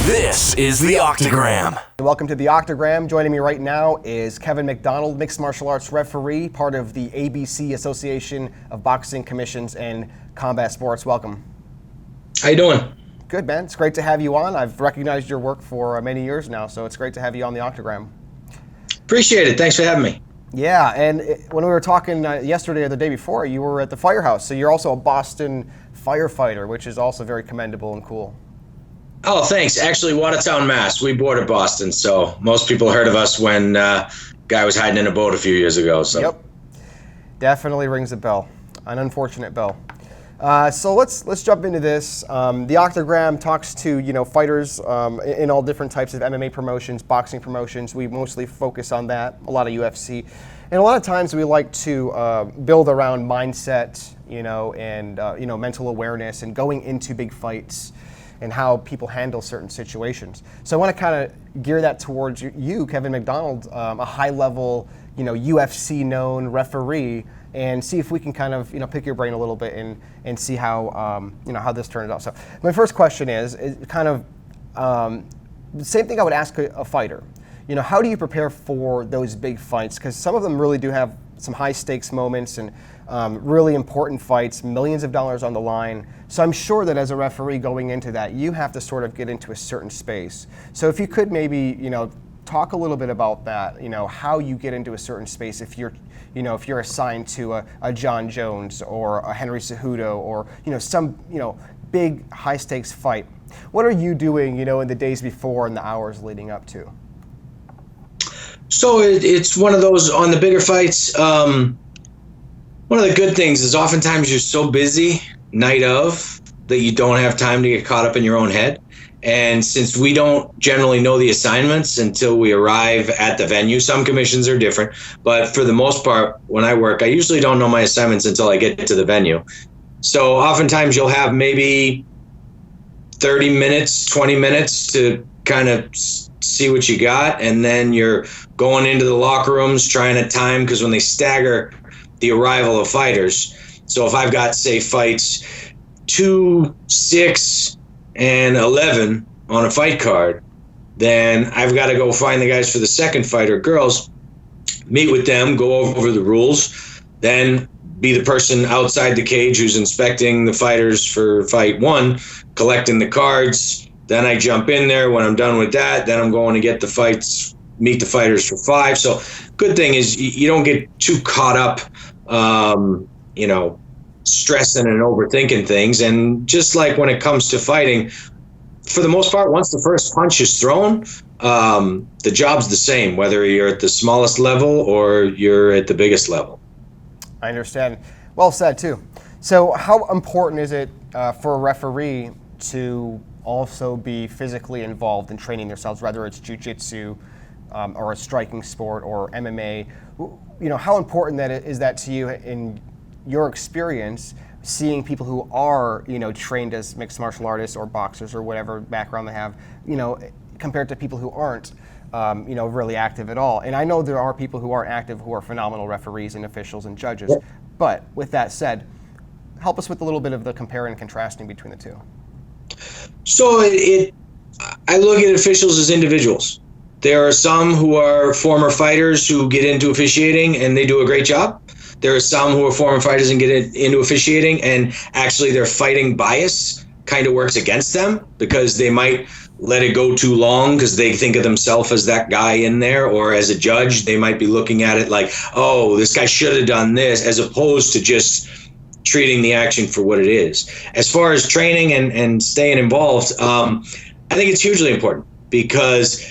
This is The Octagram. Welcome to The Octagram. Joining me right now is Kevin MacDonald, mixed martial arts referee, part of the ABC Association of Boxing Commissions and Combat Sports. Welcome. How you doing? Good, man. It's great to have you on. I've recognized your work for many years now, so it's great to have you on The Octagram. Appreciate it. Thanks for having me. Yeah, and when we were talking yesterday or the day before, you were at the firehouse, so you're also a Boston firefighter, which is also very commendable and cool. Oh, thanks. Actually, Watertown, Mass. We border Boston, so most people heard of us when guy was hiding in a boat a few years ago. So. Yep, definitely rings a bell, an unfortunate bell. So let's jump into this. The Octagram talks to fighters in all different types of MMA promotions, boxing promotions. We mostly focus on that. A lot of UFC, and a lot of times we like to build around mindset, and mental awareness and going into big fights and how people handle certain situations. So I want to kind of gear that towards you, Kevin MacDonald, a high-level, UFC known referee, and see if we can kind of pick your brain a little bit and see how how this turns out. So my first question is kind of the same thing I would ask a fighter. How do you prepare for those big fights? Because some of them really do have some high stakes moments and really important fights, millions of dollars on the line. So I'm sure that as a referee going into that, you have to sort of get into a certain space. So if you could maybe talk a little bit about that, how you get into a certain space if you're assigned to a John Jones or a Henry Cejudo or some big high stakes fight. What are you doing in the days before and the hours leading up to? So it's one of those on the bigger fights. One of the good things is oftentimes you're so busy night of that you don't have time to get caught up in your own head. And since we don't generally know the assignments until we arrive at the venue, some commissions are different, but for the most part, when I work, I usually don't know my assignments until I get to the venue. So oftentimes you'll have maybe 30 minutes, 20 minutes to kind of see what you got. And then you're going into the locker rooms, trying to time, because when they stagger the arrival of fighters. So if I've got, say, fights 2, 6, and 11 on a fight card, then I've got to go find the guys for the second fight or girls, meet with them, go over the rules, then be the person outside the cage who's inspecting the fighters for fight 1, collecting the cards. Then I jump in there. When I'm done with that, then I'm going to get the fights, meet the fighters for 5. So good thing is you don't get too caught up, stressing and overthinking things. And just like when it comes to fighting, for the most part, once the first punch is thrown, the job's the same, whether you're at the smallest level or you're at the biggest level. I understand. Well said, too. So how important is it for a referee to also be physically involved in training themselves, whether it's jiu-jitsu or a striking sport or MMA? How important is that to you in your experience, seeing people who are, trained as mixed martial artists or boxers or whatever background they have, compared to people who aren't, really active at all? And I know there are people who aren't active who are phenomenal referees and officials and judges. Yep. But with that said, help us with a little bit of the comparing and contrasting between the two. So I look at officials as individuals. There are some who are former fighters who get into officiating and they do a great job. There are some who are former fighters and get into officiating and actually their fighting bias kind of works against them because they might let it go too long because they think of themselves as that guy in there, or as a judge, they might be looking at it like, oh, this guy should have done this, as opposed to just treating the action for what it is. As far as training and staying involved, I think it's hugely important because,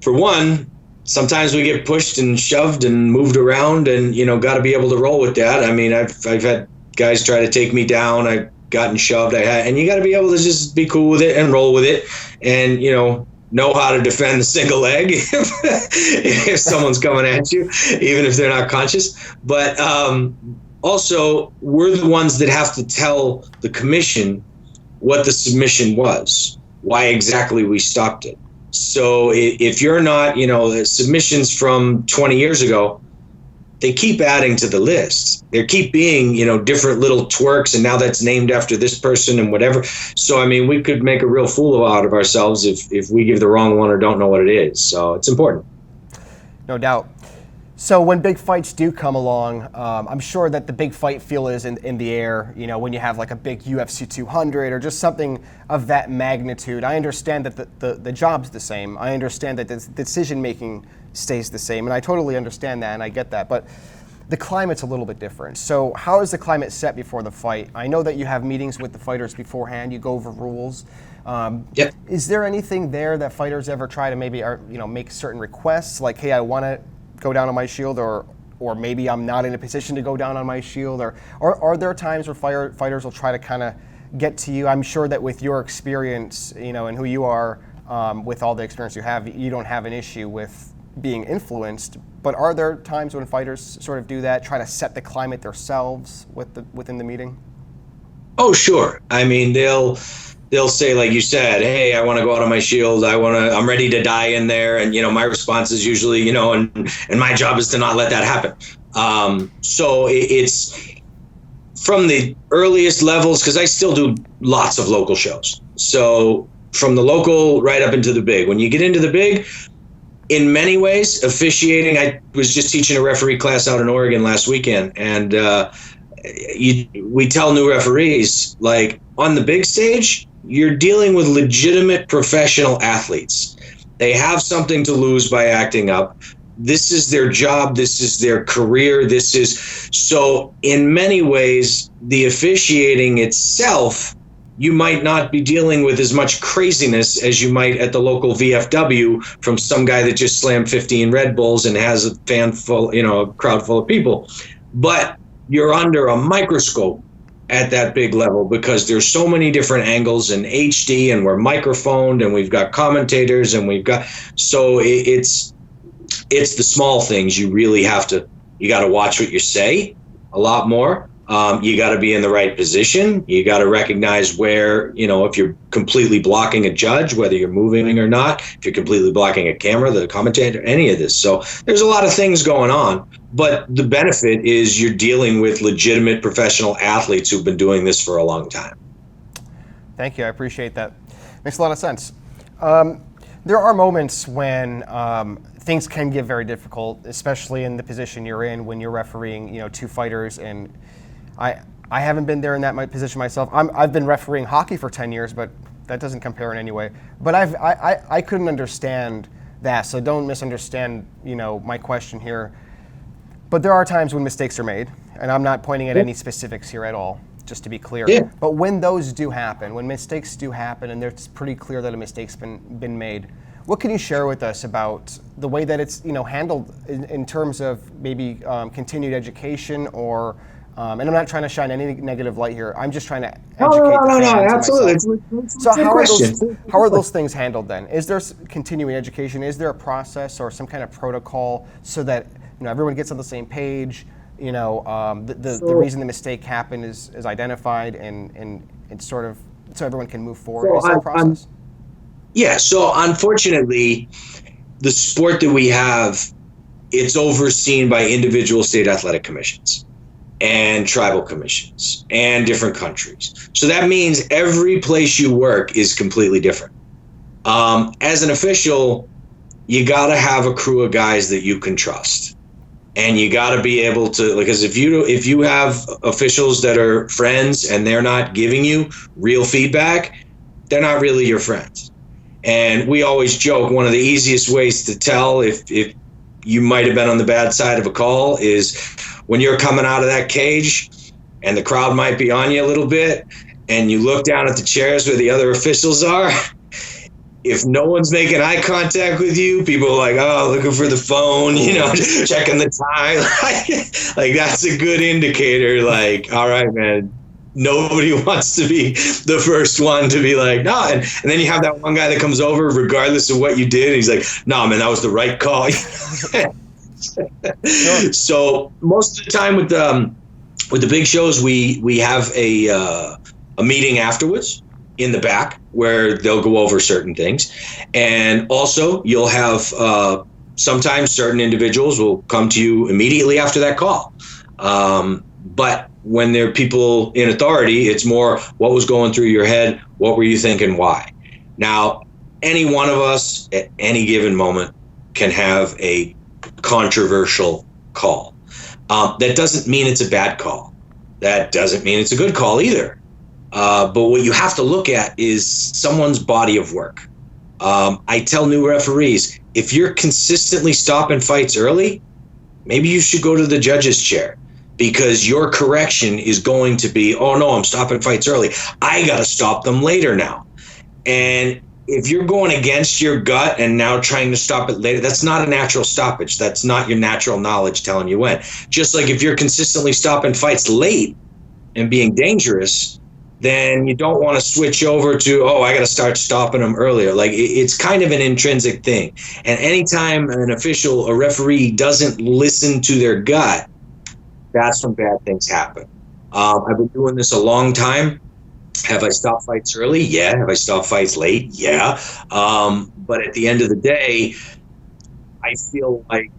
for one, sometimes we get pushed and shoved and moved around, and got to be able to roll with that. I mean, I've had guys try to take me down. I've gotten shoved. And you got to be able to just be cool with it and roll with it, and know how to defend the single leg if someone's coming at you, even if they're not conscious. But also, we're the ones that have to tell the commission what the submission was, why exactly we stopped it. So if you're not, submissions from 20 years ago, they keep adding to the list. They keep being, different little twerks, and now that's named after this person and whatever. So, I mean, we could make a real fool out of ourselves if we give the wrong one or don't know what it is. So it's important. No doubt. So when big fights do come along, I'm sure that the big fight feel is in the air, when you have like a big UFC 200 or just something of that magnitude. I understand that the job's the same. I understand that the decision-making stays the same, and I totally understand that, and I get that. But the climate's a little bit different. So how is the climate set before the fight? I know that you have meetings with the fighters beforehand. You go over rules. Yep. Is there anything there that fighters ever try to maybe, make certain requests, like, hey, I want to go down on my shield, or maybe I'm not in a position to go down on my shield, or are there times where fighters will try to kind of get to you? I'm sure that with your experience, and who you are, with all the experience you have, you don't have an issue with being influenced, but are there times when fighters sort of do that, try to set the climate themselves within the meeting? Oh, sure. I mean, they'll say, like you said, hey, I want to go out on my shield. I'm ready to die in there. And, my response is usually, and my job is to not let that happen. So it's from the earliest levels, because I still do lots of local shows. So from the local right up into the big, when you get into the big, in many ways, officiating, I was just teaching a referee class out in Oregon last weekend. And we tell new referees, like, on the big stage, you're dealing with legitimate professional athletes. They have something to lose by acting up. This is their job. This is their career. So in many ways, the officiating itself, you might not be dealing with as much craziness as you might at the local VFW from some guy that just slammed 15 Red Bulls and has a crowd full of people. But you're under a microscope at that big level because there's so many different angles and HD, and we're microphoned, and we've got commentators, and it's the small things you really you got to watch what you say a lot more. You got to be in the right position. You got to recognize where, if you're completely blocking a judge, whether you're moving or not, if you're completely blocking a camera, the commentator, any of this. So there's a lot of things going on. But the benefit is you're dealing with legitimate professional athletes who've been doing this for a long time. Thank you. I appreciate that. Makes a lot of sense. There are moments when things can get very difficult, especially in the position you're in when you're refereeing, two fighters. And I haven't been there in that position myself. I've been refereeing hockey for 10 years, but that doesn't compare in any way. But I couldn't understand that, so don't misunderstand, my question here. But there are times when mistakes are made, and I'm not pointing at any specifics here at all, just to be clear. Yeah. But when those do happen, when mistakes do happen, and it's pretty clear that a mistake's been made, what can you share with us about the way that it's handled in terms of maybe continued education or? And I'm not trying to shine any negative light here. I'm just trying to educate the fans. Absolutely. So how are those things handled then? Is there continuing education? Is there a process or some kind of protocol so that everyone gets on the same page? The reason the mistake happened is identified and sort of so everyone can move forward. Is there a process? So unfortunately, the sport that we have, it's overseen by individual state athletic commissions and tribal commissions and different countries. So that means every place you work is completely different. As an official, you got to have a crew of guys that you can trust. And you got to be able to, because if you have officials that are friends and they're not giving you real feedback, they're not really your friends. And we always joke, one of the easiest ways to tell if you might have been on the bad side of a call is when you're coming out of that cage and the crowd might be on you a little bit and you look down at the chairs where the other officials are. If no one's making eye contact with you, people are like, oh, looking for the phone, checking the time. like that's a good indicator. Like, all right, man, nobody wants to be the first one to be like, no. And then you have that one guy that comes over regardless of what you did. And he's like, no, man, that was the right call. Sure. So most of the time with the big shows, we have a meeting afterwards in the back where they'll go over certain things. And also you'll have sometimes certain individuals will come to you immediately after that call. But when there are people in authority, it's more what was going through your head, what were you thinking, why? Now, any one of us at any given moment can have a controversial call. That doesn't mean it's a bad call. That doesn't mean it's a good call either. But what you have to look at is someone's body of work. I tell new referees, if you're consistently stopping fights early, maybe you should go to the judge's chair, because your correction is going to be, oh no, I'm stopping fights early, I got to stop them later now. And if you're going against your gut and now trying to stop it later, that's not a natural stoppage. That's not your natural knowledge telling you when. Just like if you're consistently stopping fights late and being dangerous, then you don't want to switch over to, oh, I got to start stopping them earlier. Like, it's kind of an intrinsic thing. And anytime an official, a referee, doesn't listen to their gut, that's when bad things happen. I've been doing this a long time. Have I stopped fights early? Yeah. Have I stopped fights late? Yeah. But at the end of the day, I feel like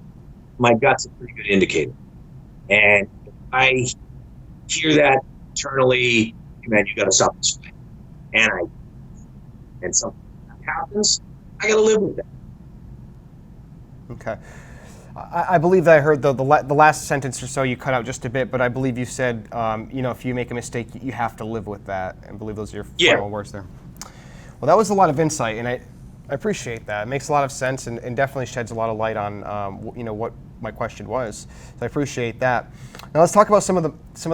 my gut's a pretty good indicator. And if I hear that internally, man, you got to stop this fight. And something happens, I got to live with that. Okay. I believe that I heard the last sentence or so you cut out just a bit, but I believe you said, if you make a mistake, you have to live with that. I believe those are your final words there. Well, that was a lot of insight, and I appreciate that. It makes a lot of sense and definitely sheds a lot of light on, what my question was. So I appreciate that. Now let's talk about some of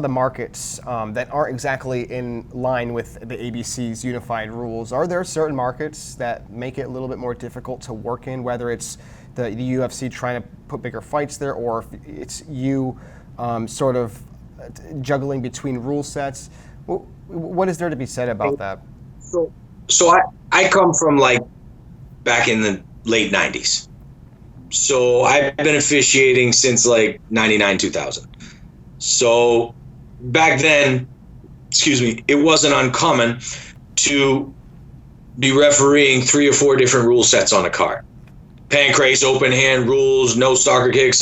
the markets that aren't exactly in line with the ABC's unified rules. Are there certain markets that make it a little bit more difficult to work in, whether it's the UFC trying to put bigger fights there, or if it's you sort of juggling between rule sets? What is there to be said about that? So I come from like back in the late 90s. So I've been officiating since like 99, 2000. So back then, it wasn't uncommon to be refereeing 3 or 4 different rule sets on a card. Pancrase, open hand rules, no soccer kicks,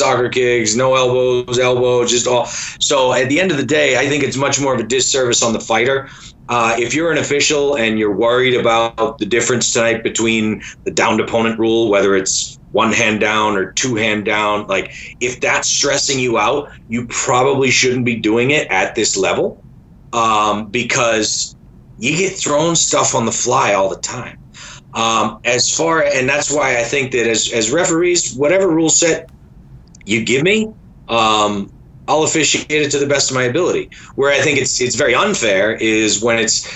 no elbows, just all. So at the end of the day, I think it's much more of a disservice on the fighter. If you're an official and you're worried about the difference tonight between the downed opponent rule, whether it's 1 hand down or 2 hand down, like if that's stressing you out, you probably shouldn't be doing it at this level, because you get thrown stuff on the fly all the time. And that's why I think that as referees, whatever rule set you give me, I'll officiate it to the best of my ability. Where I think it's very unfair is when it's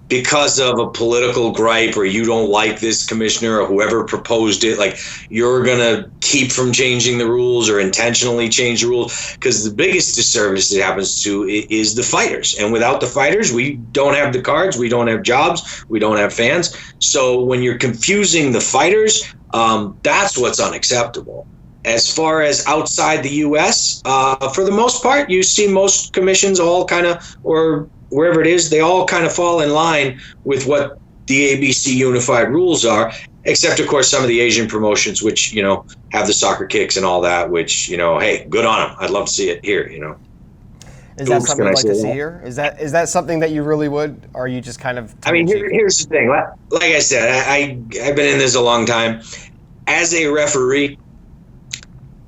because of a political gripe, or you don't like this commissioner or whoever proposed it, like you're gonna keep from changing the rules or intentionally change the rules. Because the biggest disservice that happens to is the fighters, and without the fighters, we don't have the cards, we don't have jobs, we don't have fans. So when you're confusing the fighters, that's what's unacceptable. As far as outside the U.S., for the most part, you see most commissions all kind of, or wherever it is, they all kind of fall in line with what the ABC unified rules are, except, of course, some of the Asian promotions, which, have the soccer kicks and all that, which, hey, good on them. I'd love to see it here, Is that something you'd like to see here? Is that something that you really would, or are you just kind of... here's the thing. Like I said, I've been in this a long time. As a referee,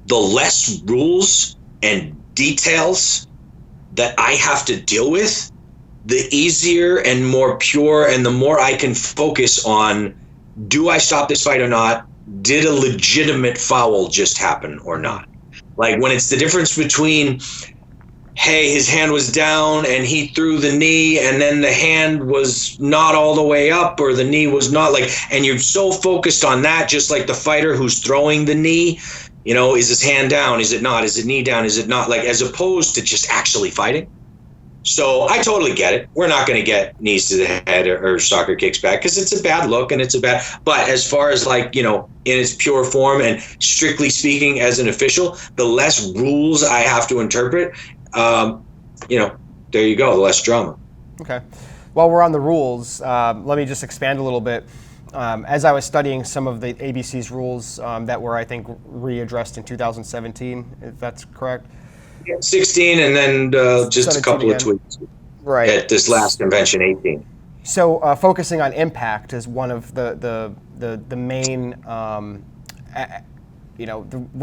the less rules and details that I have to deal with, the easier and more pure, and the more I can focus on, do I stop this fight or not? Did a legitimate foul just happen or not? Like when it's the difference between, hey, his hand was down and he threw the knee, and then the hand was not all the way up, or the knee was not, like, and you're so focused on that, just like the fighter who's throwing the knee, is his hand down? Is it not? Is it knee down? Is it not? Like, as opposed to just actually fighting. So I totally get it. We're not going to get knees to the head or soccer kicks back, because it's a bad look and it's a bad. But as far as in its pure form and strictly speaking as an official, the less rules I have to interpret, there you go, the less drama. Okay. While we're on the rules, let me just expand a little bit. As I was studying some of the ABC's rules that were, I think, readdressed in 2017, if that's correct. 16, and then just a couple of tweaks. Right. At this last convention, 18. So focusing on impact is one of the main, one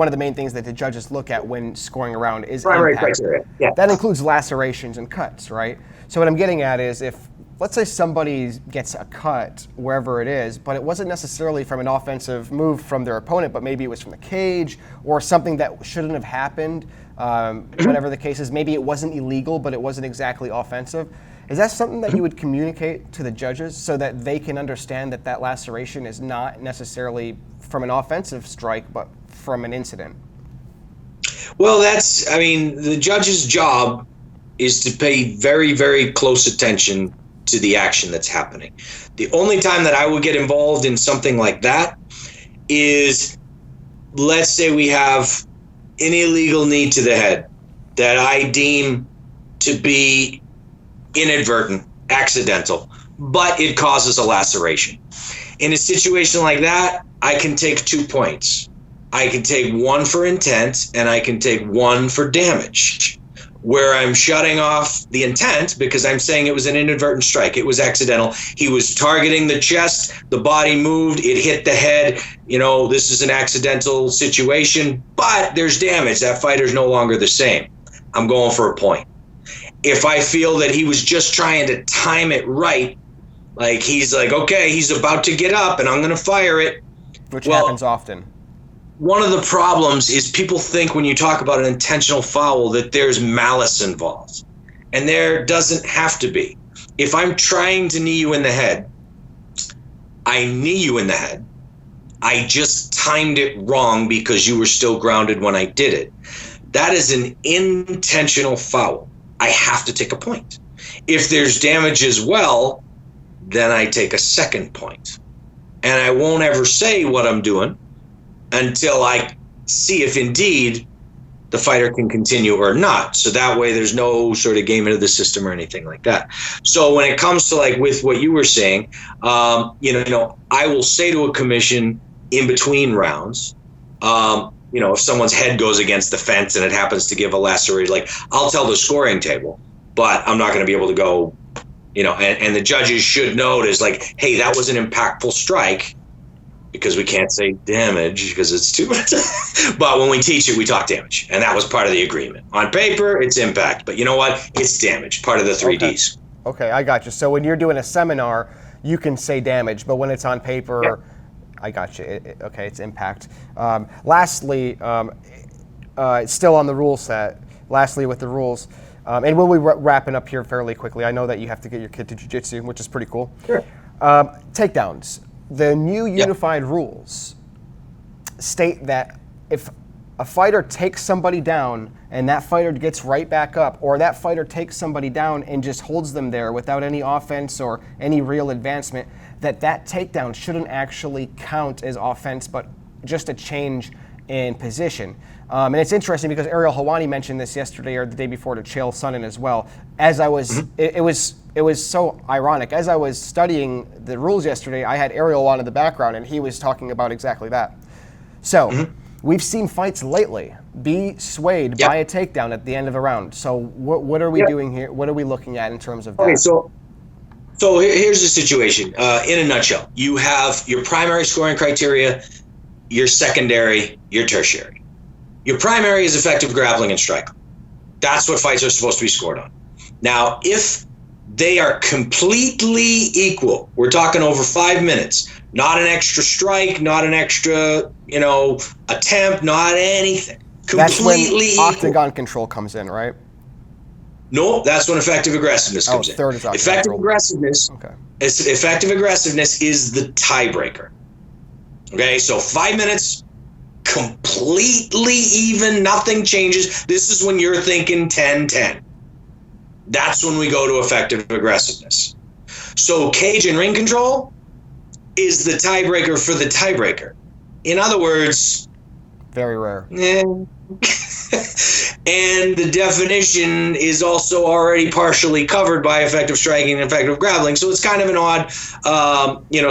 of the main things that the judges look at when scoring a round is primary impact. criteria. Yeah. That includes lacerations and cuts, right? So what I'm getting at is if, let's say somebody gets a cut wherever it is, but it wasn't necessarily from an offensive move from their opponent, but maybe it was from the cage or something that shouldn't have happened, whatever the case is. Maybe it wasn't illegal, but it wasn't exactly offensive. Is that something that you would communicate to the judges so that they can understand that that laceration is not necessarily from an offensive strike, but from an incident? Well, the judge's job is to pay very, very close attention to the action that's happening. The only time that I would get involved in something like that is, let's say we have an illegal knee to the head that I deem to be inadvertent, accidental, but it causes a laceration. In a situation like that, I can take 2 points. I can take one for intent and I can take one for damage, where I'm shutting off the intent because I'm saying it was an inadvertent strike. It was accidental. He was targeting the chest. The body moved. It hit the head. This is an accidental situation, but there's damage. That fighter's no longer the same. I'm going for a point. If I feel that he was just trying to time it right, like he's like, okay, he's about to get up and I'm going to fire it. Which happens often. One of the problems is people think when you talk about an intentional foul that there's malice involved. And there doesn't have to be. If I'm trying to knee you in the head, I knee you in the head. I just timed it wrong because you were still grounded when I did it. That is an intentional foul. I have to take a point. If there's damage as well, then I take a second point. And I won't ever say what I'm doing until I see if indeed the fighter can continue or not. So that way there's no sort of game into the system or anything like that. So when it comes to like with what you were saying, I will say to a commission in between rounds, if someone's head goes against the fence and it happens to give a laceration, like I'll tell the scoring table, but I'm not going to be able to go, and the judges should notice like, hey, that was an impactful strike, because we can't say damage because it's too much. But when we teach it, we talk damage. And that was part of the agreement. On paper, it's impact. But you know what? It's damage, part of the 3Ds. Okay, I got you. So when you're doing a seminar, you can say damage. But when it's on paper, yeah. I got you. It's impact. Lastly, still on the rule set, lastly with the rules, and we'll be wrapping up here fairly quickly. I know that you have to get your kid to jiu-jitsu, which is pretty cool. Sure. Takedowns. The new unified rules state that if a fighter takes somebody down and that fighter gets right back up, or that fighter takes somebody down and just holds them there without any offense or any real advancement, that takedown shouldn't actually count as offense, but just a change in position. And it's interesting because Ariel Helwani mentioned this yesterday or the day before to Chael Sonnen as well. As I was, it was so ironic. As I was studying the rules yesterday, I had Ariel on in the background, and he was talking about exactly that. So we've seen fights lately be swayed by a takedown at the end of a round. So what are we doing here? What are we looking at in terms of that? Okay, so here's the situation. In a nutshell, you have your primary scoring criteria, your secondary, your tertiary. Your primary is effective grappling and striking. That's what fights are supposed to be scored on. Now, if they are completely equal, we're talking over 5 minutes, not an extra strike, not an extra, attempt, not anything. That's when Completely octagon control comes in, right? No, that's when effective aggressiveness comes in. Third is octagon Effective control. aggressiveness. Okay. Effective aggressiveness is the tiebreaker. Okay, so 5 minutes, completely even, nothing changes. This is when you're thinking 10-10. That's when we go to effective aggressiveness. So cage and ring control is the tiebreaker for the tiebreaker. In other words, very rare. And the definition is also already partially covered by effective striking and effective grappling. So it's kind of an odd,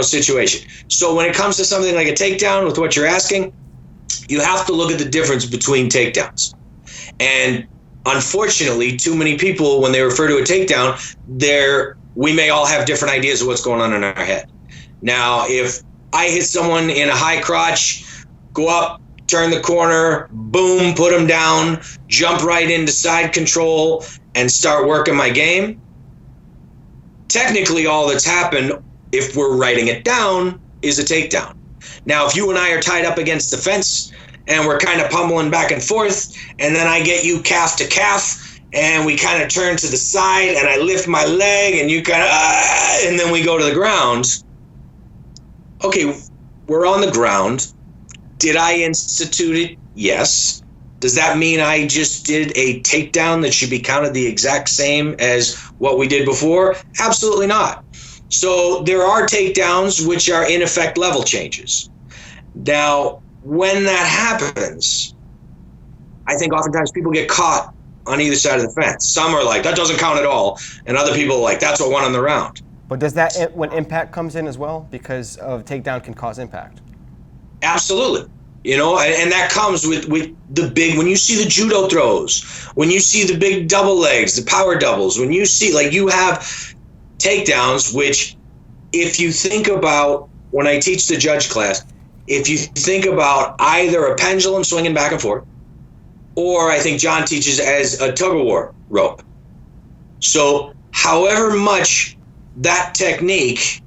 situation. So when it comes to something like a takedown with what you're asking, you have to look at the difference between takedowns. And unfortunately, too many people, when they refer to a takedown, we may all have different ideas of what's going on in our head. Now, if I hit someone in a high crotch, go up, turn the corner, boom, put them down, jump right into side control, and start working my game, technically all that's happened, if we're writing it down, is a takedown. Now, if you and I are tied up against the fence and we're kind of pummeling back and forth, and then I get you calf to calf, and we kind of turn to the side, and I lift my leg, and you kind of, and then we go to the ground. Okay, we're on the ground. Did I institute it? Yes. Does that mean I just did a takedown that should be counted the exact same as what we did before? Absolutely not. So there are takedowns which are in effect level changes. Now, when that happens, I think oftentimes people get caught on either side of the fence. Some are like, that doesn't count at all. And other people are like, that's what won on the round. But does that, when impact comes in as well? Because of takedown can cause impact. Absolutely. And that comes with the big, when you see the judo throws, when you see the big double legs, the power doubles, when you see, like, you have takedowns, which if you think about, when I teach the judge class, if you think about either a pendulum swinging back and forth, or I think John teaches as a tug-of-war rope. So however much that technique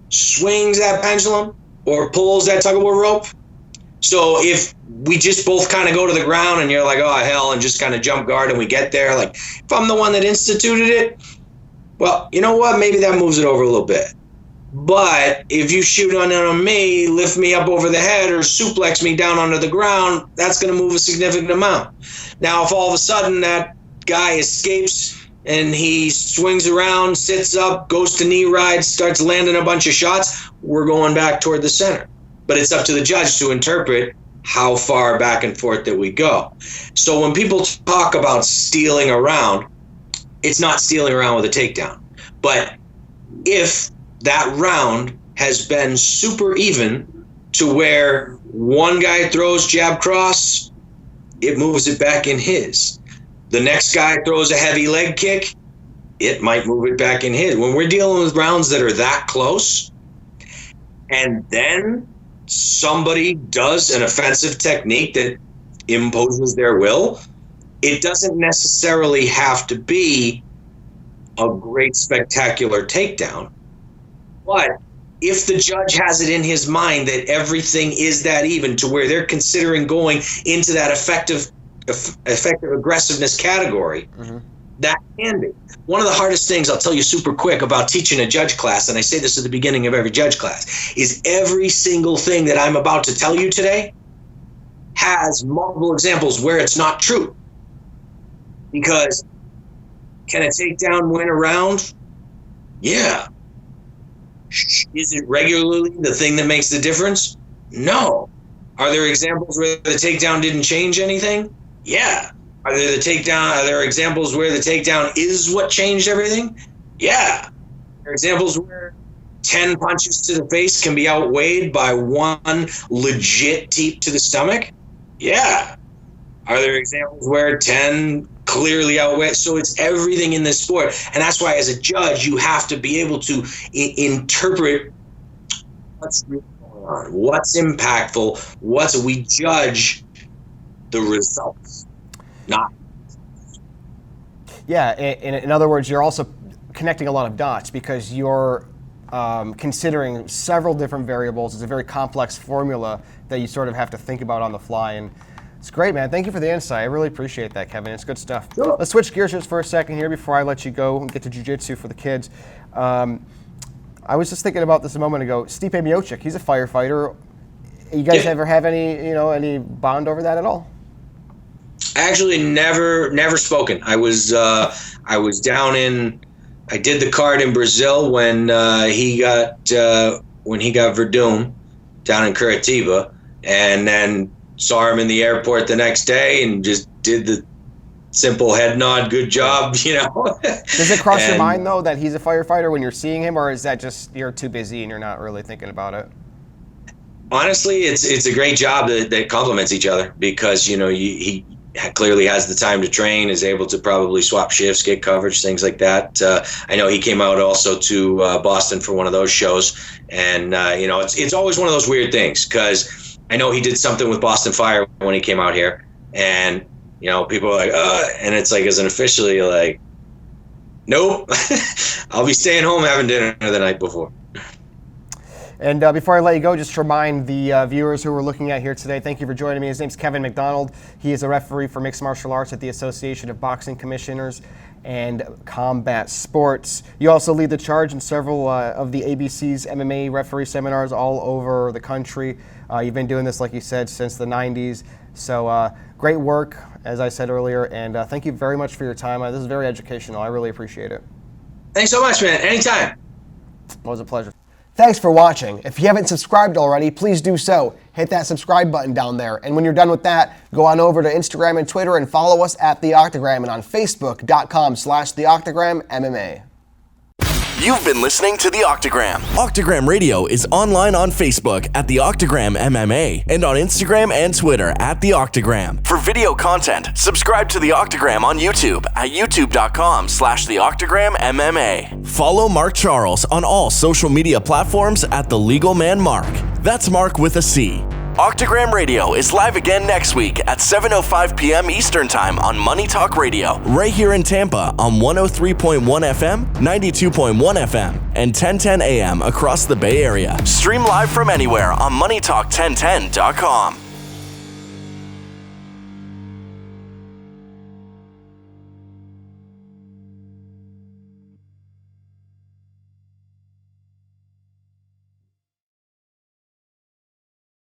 swings that pendulum or pulls that tug-of-war rope, so if we just both kind of go to the ground and you're like, oh, hell, and just kind of jump guard and we get there, like, if I'm the one that instituted it, well, you know what? Maybe that moves it over a little bit. But if you shoot on me, lift me up over the head, or suplex me down onto the ground, that's going to move a significant amount. Now, if all of a sudden that guy escapes and he swings around, sits up, goes to knee ride, starts landing a bunch of shots, we're going back toward the center. But it's up to the judge to interpret how far back and forth that we go. So when people talk about stealing around, it's not stealing around with a takedown. But if that round has been super even to where one guy throws jab cross, it moves it back in his. The next guy throws a heavy leg kick, it might move it back in his. When we're dealing with rounds that are that close, and then somebody does an offensive technique that imposes their will, it doesn't necessarily have to be a great spectacular takedown. But if the judge has it in his mind that everything is that even to where they're considering going into that effective aggressiveness category, that can be. One of the hardest things I'll tell you super quick about teaching a judge class, and I say this at the beginning of every judge class, is every single thing that I'm about to tell you today has multiple examples where it's not true. Because can a takedown win a round? Yeah. Is it regularly the thing that makes the difference? No. Are there examples where the takedown didn't change anything? Yeah. Are there examples where the takedown is what changed everything? Yeah. Are there examples where 10 punches to the face can be outweighed by one legit teep to the stomach? Yeah. Are there examples where 10 clearly outweigh? So it's everything in this sport. And that's why as a judge, you have to be able to interpret what's really going on, what's impactful, we judge the results, not. Yeah, in other words, you're also connecting a lot of dots because you're considering several different variables. It's a very complex formula that you sort of have to think about on the fly. And it's great, man. Thank you for the insight. I really appreciate that, Kevin. It's good stuff. Sure. Let's switch gears just for a second here before I let you go and get to jiu-jitsu for the kids. I was just thinking about this a moment ago. Stipe Miocic, he's a firefighter. You guys ever have any bond over that at all? Actually, never spoken. I was down in. I did the card in Brazil when he got Verdun down in Curitiba, and then saw him in the airport the next day and just did the simple head nod, good job, you know. Does it cross your mind, though, that he's a firefighter when you're seeing him, or is that just you're too busy and you're not really thinking about it? Honestly, it's a great job that complements each other, because, you know, he clearly has the time to train, is able to probably swap shifts, get coverage, things like that. I know he came out also to Boston for one of those shows, and you know, it's always one of those weird things, because I know he did something with Boston Fire when he came out here, and you know, people are like, and it's like, as an official, you're like, nope, I'll be staying home having dinner the night before. And before I let you go, just to remind the viewers who we're looking at here today, thank you for joining me. His name's Kevin MacDonald. He is a referee for mixed martial arts at the Association of Boxing Commissioners and Combat Sports. You also lead the charge in several of the ABC's MMA referee seminars all over the country. You've been doing this, like you said, since the 90s. So great work, as I said earlier, and thank you very much for your time. This is very educational. I really appreciate it. Thanks so much, man. Anytime. It was a pleasure. Thanks for watching. If you haven't subscribed already, please do so. Hit that subscribe button down there. And when you're done with that, go on over to Instagram and Twitter and follow us at The Octagram, and on Facebook.com/TheOctagramMMA. You've been listening to The Octagram. Octagram Radio is online on Facebook at The Octagram MMA and on Instagram and Twitter at The Octagram. For video content, subscribe to The Octagram on YouTube at youtube.com/TheOctagramMMA. Follow Mark Charles on all social media platforms at The Legal Man Mark. That's Mark with a C. Octagram Radio is live again next week at 7:05 p.m. Eastern Time on Money Talk Radio, right here in Tampa on 103.1 FM, 92.1 FM, and 1010 AM across the Bay Area. Stream live from anywhere on MoneyTalk1010.com.